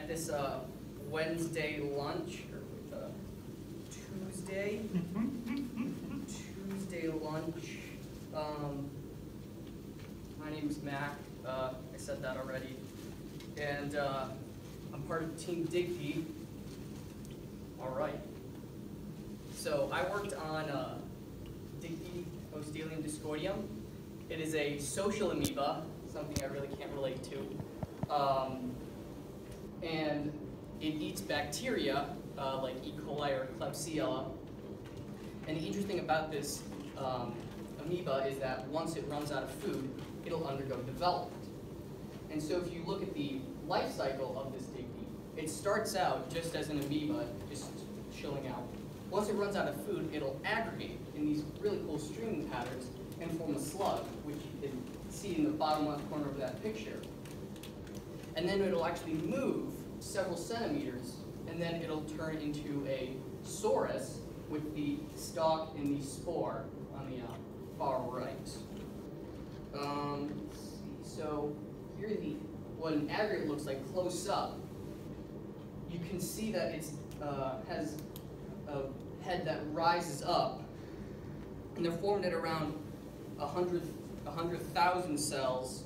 this Wednesday lunch, or Tuesday lunch. My name is Mac. I said that already, and I'm part of Team Digby. All right. So I worked on Digby Ostelium discoideum. It is a social amoeba, something I really can't relate to. And it eats bacteria like E. coli or Klebsiella. And the interesting thing about this amoeba is that once it runs out of food, it'll undergo development. And so if you look at the life cycle of this Digby, it starts out just as an amoeba, just chilling out. Once it runs out of food, it'll aggregate in these really cool streaming patterns and form a slug, which you can see in the bottom left corner of that picture. And then it'll actually move several centimeters, and then it'll turn into a sorus with the stalk and the spore on the far right. Let's see. So here's what an aggregate looks like close up. You can see that it has a head that rises up, and they're formed at around 100,000 cells.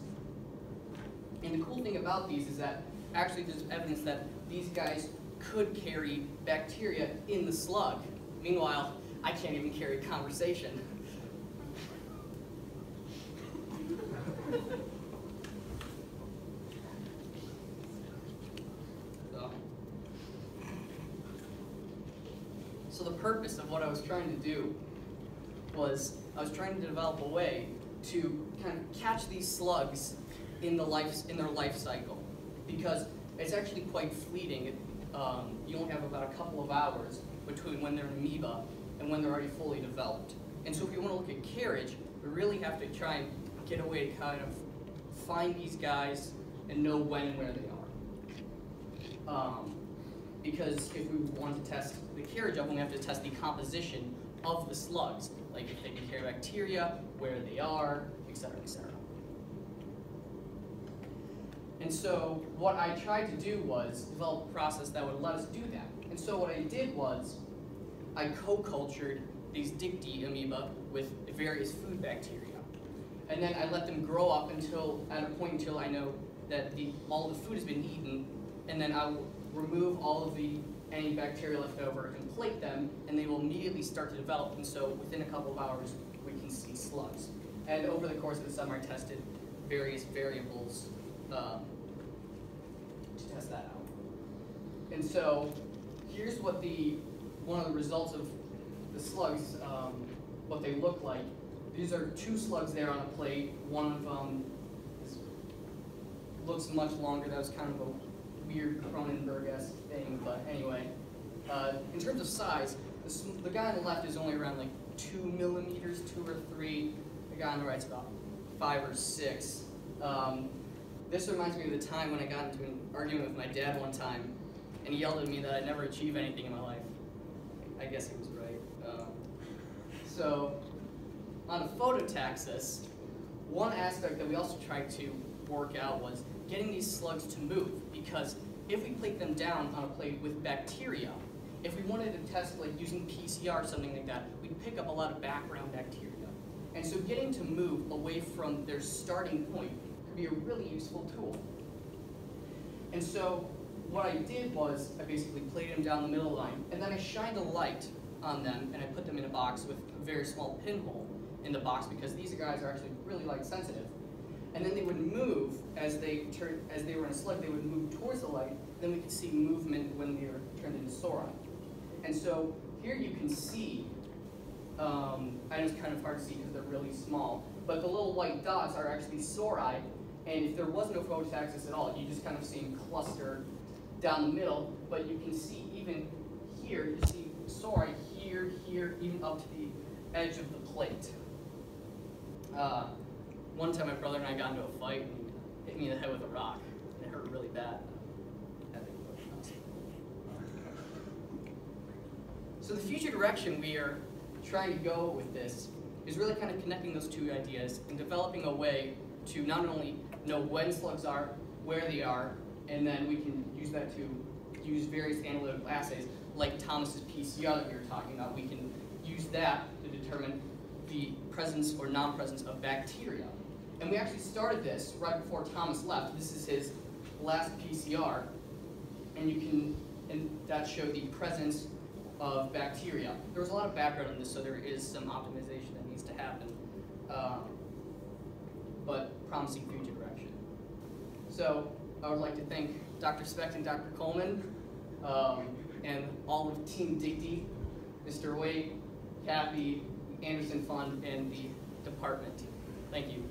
And the cool thing about these is that actually there's evidence that these guys could carry bacteria in the slug. Meanwhile, I can't even carry a conversation. So the purpose of what I was trying to do was I was trying to develop a way to kind of catch these slugs in their life cycle, because it's actually quite fleeting. You only have about a couple of hours between when they're an amoeba and when they're already fully developed. And so if you want to look at carriage, we really have to try and get a way to kind of find these guys and know when and where they are. Because if we want to test the carriage of them, we have to test the composition of the slugs, like if they can carry bacteria, where they are, etc., etc. And so what I tried to do was develop a process that would let us do that. And so what I did was I co-cultured these Digby amoeba with various food bacteria. And then I let them grow up at a point until I know that all the food has been eaten, and then I'll remove all of any bacteria left over and plate them, and they will immediately start to develop. And so within a couple of hours, we can see slugs. And over the course of the summer, I tested various variables to test that out. And so here's what one of the results of the slugs, what they look like. These are two slugs there on a plate. One of them looks much longer. That was kind of a weird Cronenberg-esque thing, but anyway. In terms of size, the guy on the left is only around like 2 millimeters, 2 or 3. The guy on the right's about 5 or 6. This reminds me of the time when I got into an argument with my dad one time, and he yelled at me that I'd never achieve anything in my life. I guess he was right. So, on a phototaxis, one aspect that we also tried to work out was getting these slugs to move, because if we plate them down on a plate with bacteria, if we wanted to test like using PCR or something like that, we'd pick up a lot of background bacteria. And so getting to move away from their starting point could be a really useful tool. And so what I did was I basically plated them down the middle line, and then I shined a light on them, and I put them in a box with a very small pinhole in the box, because these guys are actually really light sensitive. And then they would move as they were in a slug. They would move towards the light. Then we could see movement when they were turned into sori. And so here you can see. I know it's kind of hard to see because they're really small, but the little white dots are actually sori. And if there was no phototaxis at all, you just kind of see them cluster down the middle. But you can see even here, you see sori here, even up to the edge of the plate. One time my brother and I got into a fight, and he hit me in the head with a rock, and it hurt really bad. So the future direction we are trying to go with this is really kind of connecting those two ideas and developing a way to not only know when slugs are, where they are, and then we can use that to use various analytical assays, like Thomas's PCR that we were talking about. We can use that to determine the presence or non-presence of bacteria. And we actually started this right before Thomas left. This is his last PCR, and that showed the presence of bacteria. There was a lot of background on this, so there is some optimization that needs to happen, but promising future direction. So I would like to thank Dr. Specht and Dr. Coleman, and all of Team Digdy, Mr. Wade, Kathy, Anderson Fund, and the department. Thank you.